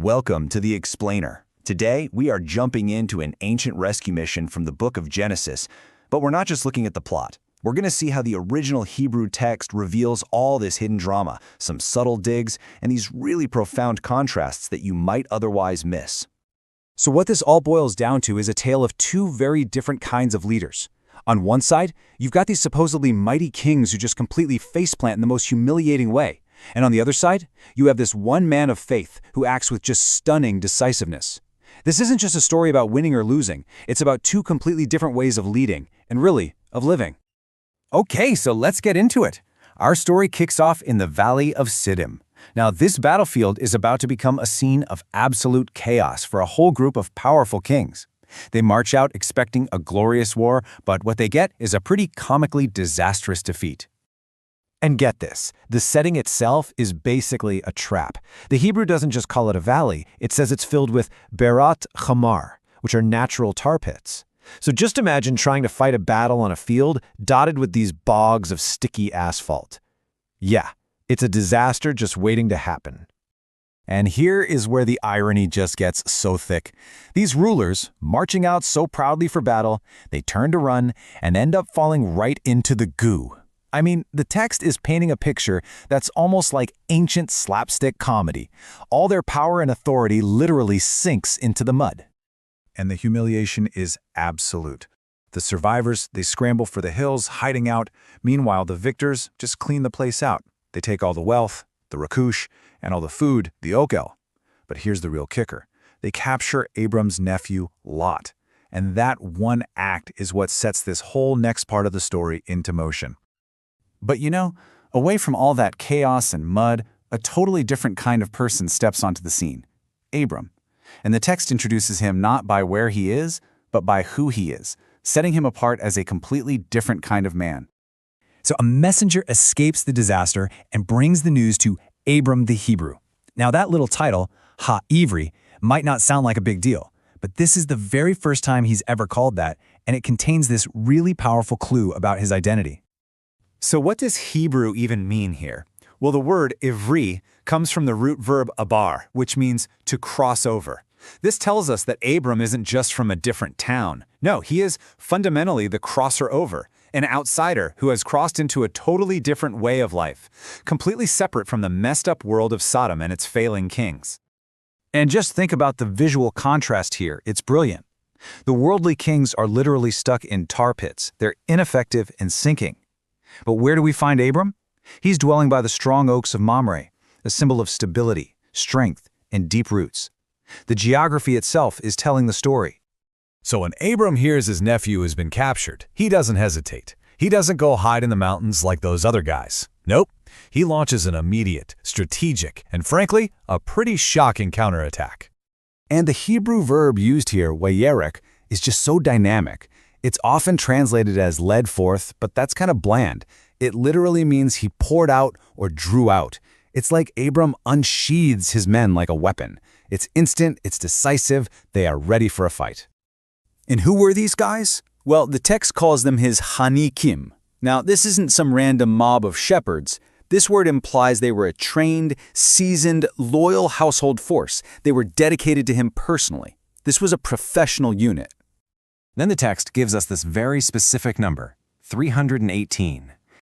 Welcome to The Explainer. Today, we are jumping into an ancient rescue mission from the book of Genesis, but we're not just looking at the plot. We're going to see how the original Hebrew text reveals all this hidden drama, some subtle digs, and these really profound contrasts that you might otherwise miss. So what this all boils down to is a tale of two very different kinds of leaders. On one side, you've got these supposedly mighty kings who just completely faceplant in the most humiliating way. And on the other side, you have this one man of faith who acts with just stunning decisiveness. This isn't just a story about winning or losing. It's about two completely different ways of leading, and really, of living. Okay, so let's get into it. Our story kicks off in the Valley of Siddim. Now, this battlefield is about to become a scene of absolute chaos for a whole group of powerful kings. They march out expecting a glorious war, but what they get is a pretty comically disastrous defeat. And get this, the setting itself is basically a trap. The Hebrew doesn't just call it a valley, it says it's filled with berat chamar, which are natural tar pits. So just imagine trying to fight a battle on a field dotted with these bogs of sticky asphalt. Yeah, it's a disaster just waiting to happen. And here is where the irony just gets so thick. These rulers, marching out so proudly for battle, they turn to run and end up falling right into the goo. I mean, the text is painting a picture that's almost like ancient slapstick comedy. All their power and authority literally sinks into the mud. And the humiliation is absolute. The survivors, they scramble for the hills, hiding out. Meanwhile, the victors just clean the place out. They take all the wealth, the rakush, and all the food, the okel. But here's the real kicker. They capture Abram's nephew, Lot. And that one act is what sets this whole next part of the story into motion. But you know, away from all that chaos and mud, a totally different kind of person steps onto the scene. Abram. And the text introduces him not by where he is, but by who he is, setting him apart as a completely different kind of man. So a messenger escapes the disaster and brings the news to Abram the Hebrew. Now that little title, Ha-Ivri, might not sound like a big deal, but this is the very first time he's ever called that, and it contains this really powerful clue about his identity. So what does Hebrew even mean here? Well, the word ivri comes from the root verb abar, which means to cross over. This tells us that Abram isn't just from a different town. No, he is fundamentally the crosser over, an outsider who has crossed into a totally different way of life, completely separate from the messed up world of Sodom and its failing kings. And just think about the visual contrast here. It's brilliant. The worldly kings are literally stuck in tar pits. They're ineffective and sinking. But where do we find Abram? He's dwelling by the strong oaks of Mamre, a symbol of stability, strength, and deep roots. The geography itself is telling the story. So when Abram hears his nephew has been captured, he doesn't hesitate. He doesn't go hide in the mountains like those other guys. Nope. He launches an immediate, strategic, and frankly, a pretty shocking counterattack. And the Hebrew verb used here, wayerek, is just so dynamic. It's often translated as led forth, but that's kind of bland. It literally means he poured out or drew out. It's like Abram unsheathes his men like a weapon. It's instant, it's decisive, they are ready for a fight. And who were these guys? Well, the text calls them his hanikim. Now, this isn't some random mob of shepherds. This word implies they were a trained, seasoned, loyal household force. They were dedicated to him personally. This was a professional unit. Then the text gives us this very specific number, 318.